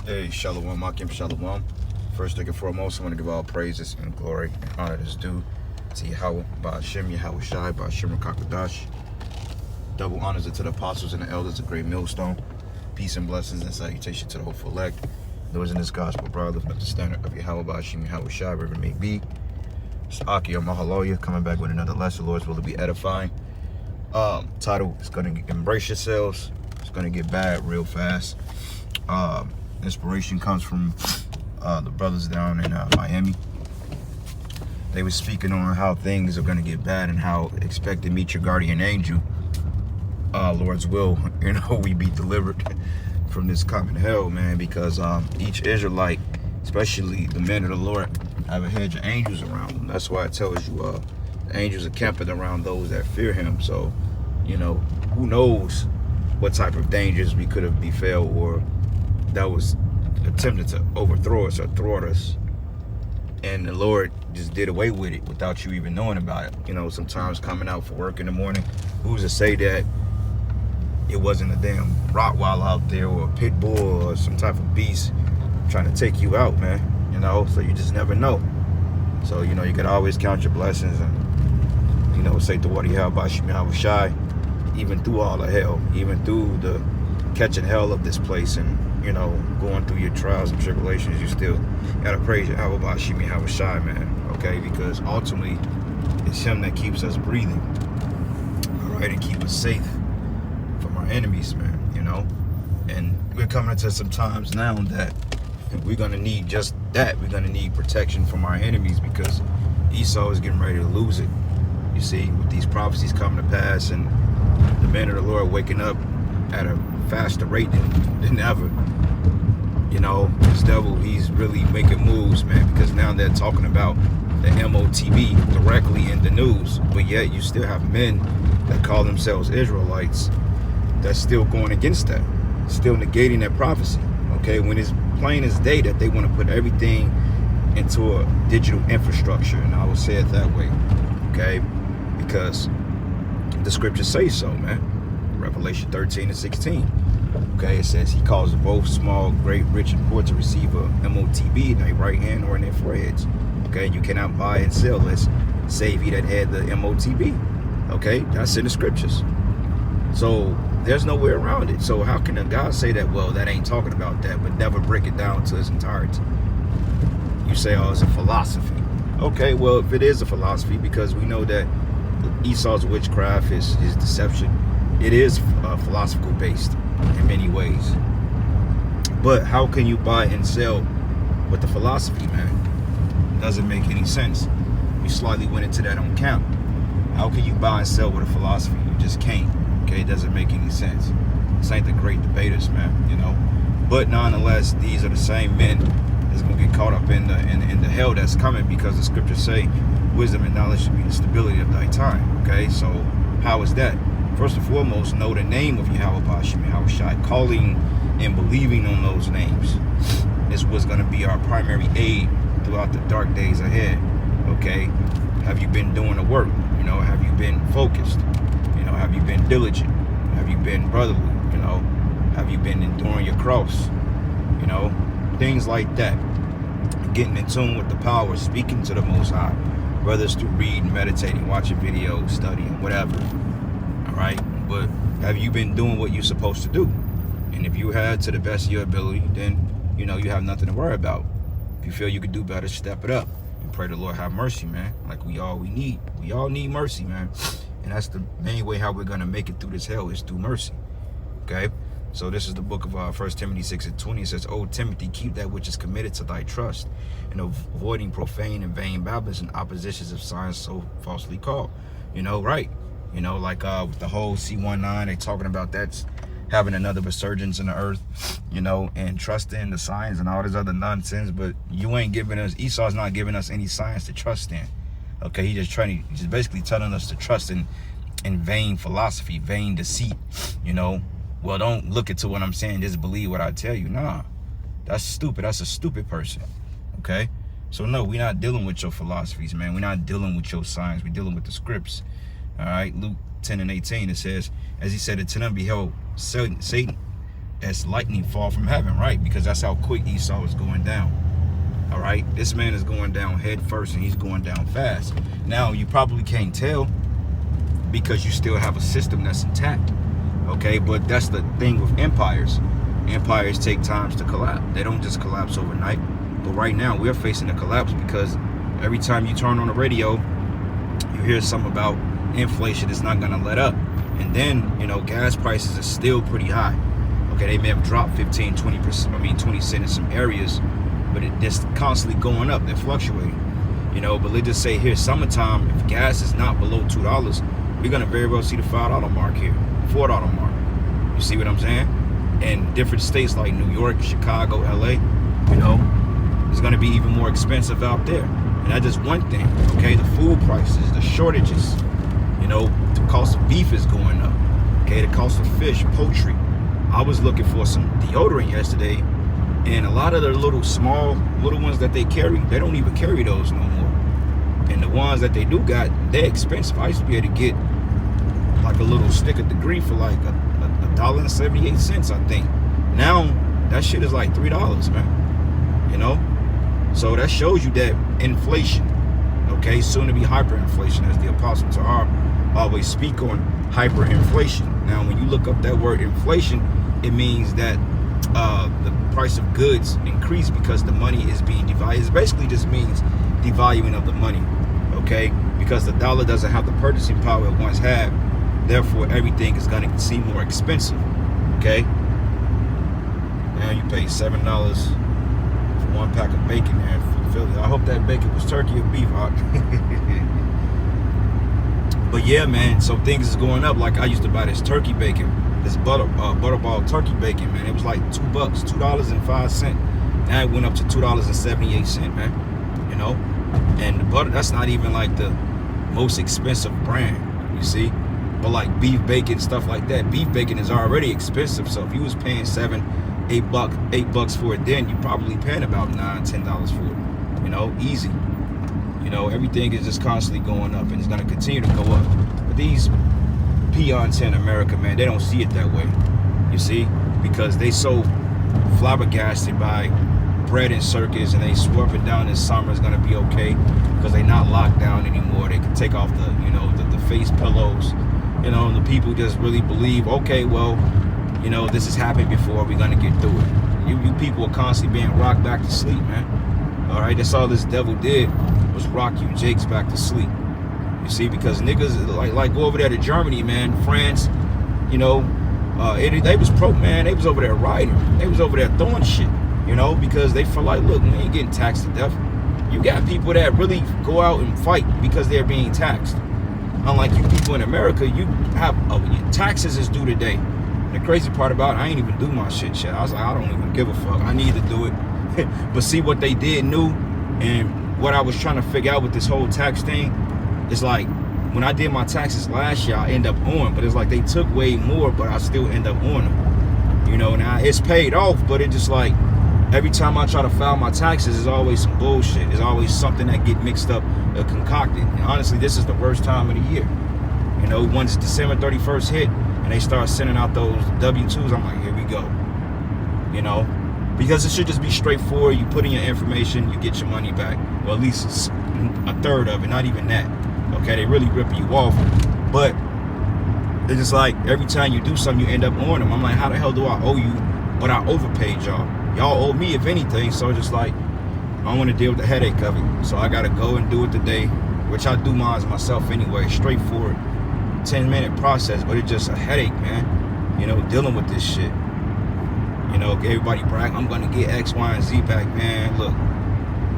Hey, Shalom, ahchyam, Shalom. First and foremost, I want to give all praises and glory and honor that's due to Yahweh, ahchyam, Yahweh Shai, ahchyam, Rakakadash. Double honors to the apostles and the elders, a great millstone. Peace and blessings and salutation to the hopeful elect. Those in this gospel, brother, at the standard of Yahweh, ahchyam, Yahweh Shai, wherever it may be. It's ahchyam, Mahaloya, coming back with another lesson. Lord's will to be edifying. Title is going to embrace yourselves. It's going to get bad real fast. Inspiration comes from the brothers down in Miami. They were speaking on how things are going to get bad and how expect to meet your guardian angel. Lord's will, we be delivered from this common hell, man, because each Israelite, especially the men of the Lord, have a hedge of angels around them. That's why it tells you the angels are camping around those that fear him. So, who knows what type of dangers we could have befell or that was attempted to overthrow us or thwart us, and the Lord just did away with it without you even knowing about it. Sometimes coming out for work in the morning, who's to say that it wasn't a damn Rottweiler out there or a pit bull or some type of beast trying to take you out, man? So you just never know. So you gotta always count your blessings and say to what he held by Yahweh Shai, even through all the hell, even through the catching hell of this place and going through your trials and tribulations, you still gotta praise Yahweh Bashim Yahweh Shai, man. Okay, because ultimately it's him that keeps us breathing, all right, and keep us safe from our enemies, man. And we're coming into some times now that we're gonna need just that. We're gonna need protection from our enemies because Esau is getting ready to lose it. You see, with these prophecies coming to pass and the men of the Lord waking up at a faster rate than ever. This devil, he's really making moves, man, because now they're talking about the MOTB directly in the news, but yet you still have men that call themselves Israelites that's still going against that, still negating that prophecy, okay, when it's plain as day that they want to put everything into a digital infrastructure, and I will say it that way, okay, because the scriptures say so, man. Revelation 13 and 16. Okay, it says he calls both small, great, rich, and poor to receive a MOTB in their right hand or in their foreheads. Okay, you cannot buy and sell this save he that had the MOTB. Okay, that's in the scriptures. So there's no way around it. So how can a God say that, well, that ain't talking about that, but never break it down to its entirety? You say, oh, it's a philosophy. Okay, well, if it is a philosophy, because we know that Esau's witchcraft, his deception, it is philosophical based in many ways. But how can you buy and sell with the philosophy, man? Doesn't make any sense. We slightly went into that on camp. How can you buy and sell with a philosophy? You just can't. Okay, it doesn't make any sense. This ain't the great debaters, man. But nonetheless, these are the same men that's gonna get caught up in the hell that's coming, because the scriptures say wisdom and knowledge should be the stability of thy time. Okay, so how is that? First and foremost, know the name of Yahweh Bashim Yahweh Shai. Calling and believing on those names is what's going to be our primary aid throughout the dark days ahead. Okay, have you been doing the work? Have you been focused? Have you been diligent? Have you been brotherly? Have you been enduring your cross? Things like that. Getting in tune with the power, speaking to the Most High, whether it's through reading, meditating, watching videos, studying, whatever. All right, but have you been doing what you're supposed to do? And if you had, to the best of your ability, then you have nothing to worry about. If you feel you could do better, step it up and pray the Lord have mercy, man. Like we all need mercy, man. And that's the main way how we're gonna make it through this hell, is through mercy. Okay, so this is the book of 1 Timothy 6 and 20. It says, "O Timothy, keep that which is committed to thy trust, and avoiding profane and vain babblings and oppositions of signs so falsely called." Right? Like with the whole C19, they talking about that's having another resurgence in the earth, and trusting the signs and all this other nonsense. But you ain't giving us, Esau's not giving us any signs to trust in. Okay, he's just basically telling us to trust in vain philosophy, vain deceit. Well, don't look into what I'm saying, just believe what I tell you. Nah, that's stupid. That's a stupid person. Okay, so no, we're not dealing with your philosophies, man. We're not dealing with your signs. We're dealing with the scripts. All right, Luke 10 and 18, it says, as he said it to them, behold, Satan as lightning fall from heaven, right? Because that's how quick Esau is going down. All right, this man is going down head first, and he's going down fast. Now, you probably can't tell because you still have a system that's intact, okay? But that's the thing with empires. Empires take times to collapse. They don't just collapse overnight. But right now, we're facing a collapse because every time you turn on the radio, you hear something about inflation is not going to let up. And then, you know, gas prices are still pretty high. Okay, they may have dropped 15, 20%, 20 cents in some areas, but it's constantly going up. They're fluctuating, you know. But let's just say here, summertime, if gas is not below $2, we're going to very well see the $5 mark here, $4 mark. You see what I'm saying? And different states like New York, Chicago, LA, you know, it's going to be even more expensive out there. And that's just one thing, okay? The food prices, the shortages, you know, the cost of beef is going up, okay? The cost of fish, poultry. I was looking for some deodorant yesterday, and a lot of the little ones that they carry, they don't even carry those no more. And the ones that they do got, they're expensive. I used to be able to get like a little stick of degree for like $1.78, I think. Now that shit is like $3, man. You know? So that shows you that inflation, okay, soon to be hyperinflation, as the Apostle Tahar always speak on hyperinflation. Now, when you look up that word inflation, it means that the price of goods increase because the money is being devalued. It basically just means devaluing of the money, okay? Because the dollar doesn't have the purchasing power it once had. Therefore, everything is going to seem more expensive, okay? Now you pay $7 for one pack of bacon there in Philly. I hope that bacon was turkey or beef. But yeah, man, so things is going up. Like I used to buy this turkey bacon, this butterball turkey bacon, man. It was like $2, $2.05. Now it went up to $2.78, man. You know, and the butter, that's not even like the most expensive brand, you see. But like beef bacon, stuff like that, beef bacon is already expensive. So if you was paying $7, $8 for it, then you probably paying about $9, $10 for it. You know, easy. You know, everything is just constantly going up, and it's going to continue to go up. But these peons in America, man, they don't see it that way, you see, because they so flabbergasted by bread and circus, and they swear up and down this summer is going to be okay because they're not locked down anymore. They can take off the, you know, the face pillows, you know, and the people just really believe, okay, well, you know, this has happened before, we're going to get through it. You people are constantly being rocked back to sleep, man. All right, that's all this devil did, was rock you jakes back to sleep. You see, because niggas like go over there to Germany, man, France, you know, they was man, they was over there rioting. They was over there throwing shit, you know, because they feel like, look, we ain't getting taxed to death. You got people that really go out and fight because they're being taxed. Unlike you people in America, you have your taxes is due today. And the crazy part about it, I ain't even do my shit. I was like, I don't even give a fuck. I need to do it. But see, what they did knew, and what I was trying to figure out with this whole tax thing is like, when I did my taxes last year, I end up on, but it's like they took way more, but I still end up on them. You know, now it's paid off, but it just like, every time I try to file my taxes, there's always some bullshit. There's always something that get mixed up or concocted. And honestly, this is the worst time of the year. You know, once December 31st hit and they start sending out those W-2s, I'm like, here we go. You know, because it should just be straightforward. You put in your information, you get your money back. Well, at least a third of it, not even that. Okay, they really rip you off. But it's just like, every time you do something, you end up on them. I'm like, how the hell do I owe you, but I overpaid y'all? Y'all owe me, if anything. So just like, I don't want to deal with the headache of it. So I got to go and do it today, which I do mine myself anyway. Straightforward, 10-minute process, but it's just a headache, man. You know, dealing with this shit. You know, everybody brag, I'm going to get X, Y, and Z back, man. Look,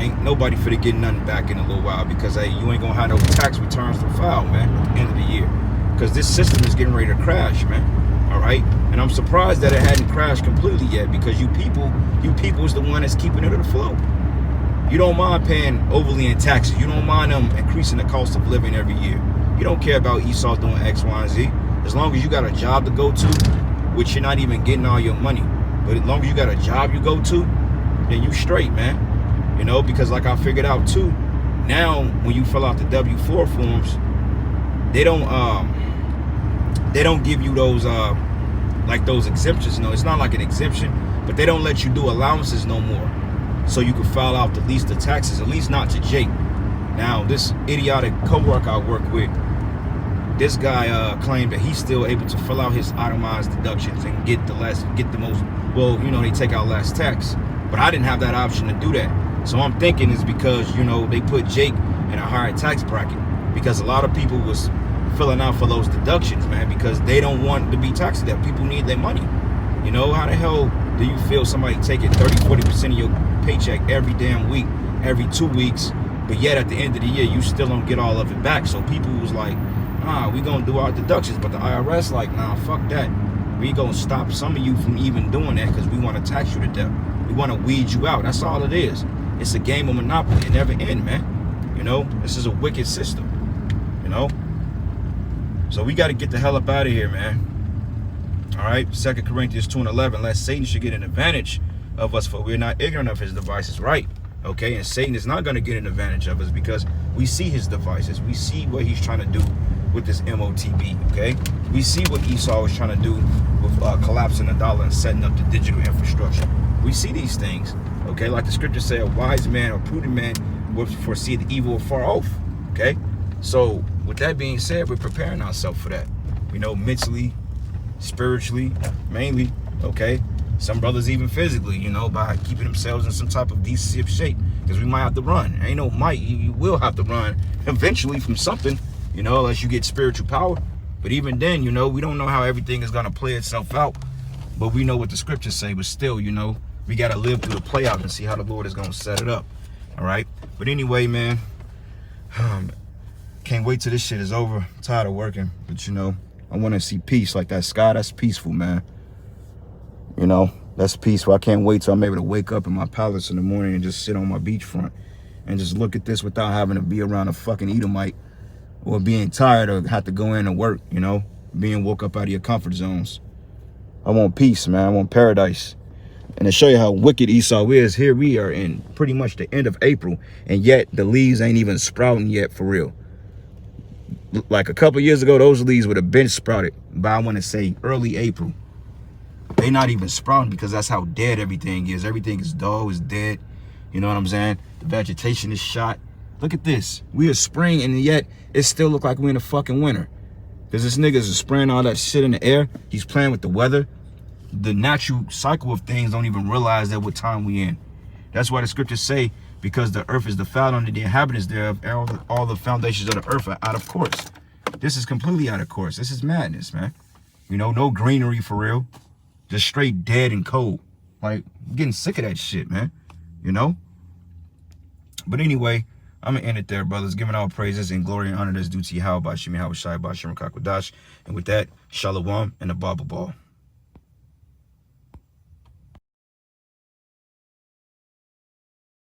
ain't nobody finna get nothing back in a little while because, hey, you ain't going to have no tax returns to file, man, at the end of the year. Because this system is getting ready to crash, man. All right? And I'm surprised that it hadn't crashed completely yet, because you people is the one that's keeping it afloat. You don't mind paying overly in taxes. You don't mind them increasing the cost of living every year. You don't care about Esau doing X, Y, and Z. As long as you got a job to go to, which you're not even getting all your money. But as long as you got a job you go to, then you straight, man. You know, because like I figured out too, now when you fill out the W-4 forms, they don't give you those like those exemptions. You know, it's not like an exemption, but they don't let you do allowances no more. So you can file out the least the taxes, at least not to Jake. Now, this idiotic coworker I work with, this guy claimed that he's still able to fill out his itemized deductions and get the most, well, you know, they take out less tax. But I didn't have that option to do that. So I'm thinking it's because, you know, they put Jake in a higher tax bracket, because a lot of people was filling out for those deductions, man, because they don't want to be taxed. That people need their money. You know, how the hell do you feel somebody taking 30-40% of your paycheck every damn week, every 2 weeks, but yet at the end of the year you still don't get all of it back? So people was like, we gonna do our deductions, but the IRS like, nah, fuck that. We gonna stop some of you from even doing that because we want to tax you to death. We want to weed you out. That's all it is. It's a game of Monopoly. It never ends, man. You know, this is a wicked system. You know, so we got to get the hell up out of here, man. All right, 2 Corinthians 2:11, lest Satan should get an advantage of us, for we're not ignorant of his devices, right? Okay, and Satan is not going to get an advantage of us because we see his devices. We see what he's trying to do with this MOTB, okay? We see what Esau was trying to do with collapsing the dollar and setting up the digital infrastructure. We see these things, okay? Like the scriptures say, a wise man or prudent man will foresee the evil far off, okay? So with that being said, we're preparing ourselves for that, you know, mentally, spiritually, mainly, okay? Some brothers even physically, you know, by keeping themselves in some type of decent shape, because we might have to run. Ain't no might, you will have to run eventually from something, you know, unless you get spiritual power. But even then, you know, we don't know how everything is going to play itself out, but we know what the scriptures say. But still, you know, we got to live through the play out and see how the Lord is going to set it up. All right. But anyway, man, can't wait till this shit is over. I'm tired of working, but you know, I want to see peace. Like that sky, that's peaceful, man. You know, that's peaceful. I can't wait till I'm able to wake up in my palace in the morning and just sit on my beachfront and just look at this without having to be around a fucking Edomite or being tired or have to go in and work, you know, being woke up out of your comfort zones. I want peace, man. I want paradise. And to show you how wicked Esau is, here we are in pretty much the end of April, and yet the leaves ain't even sprouting yet for real. Like a couple years ago, those leaves would have been sprouted by, I want to say, early April. They not even sprouting because that's how dead everything is. Everything is dull, is dead. You know what I'm saying? The vegetation is shot. Look at this. We are spring, and yet it still look like we're in the fucking winter. Because this nigga is spraying all that shit in the air. He's playing with the weather. The natural cycle of things don't even realize that what time we in. That's why the scriptures say, because the earth is defiled under the inhabitants thereof, all the foundations of the earth are out of course. This is completely out of course. This is madness, man. You know, no greenery for real. Just straight dead and cold. Like, I'm getting sick of that shit, man. You know? But anyway, I'm going to end it there, brothers. Giving all praises and glory and honor that's due to Yahweh, ahchyam, ahchyam, ahchyam, and with that, shalom and the Bible ball.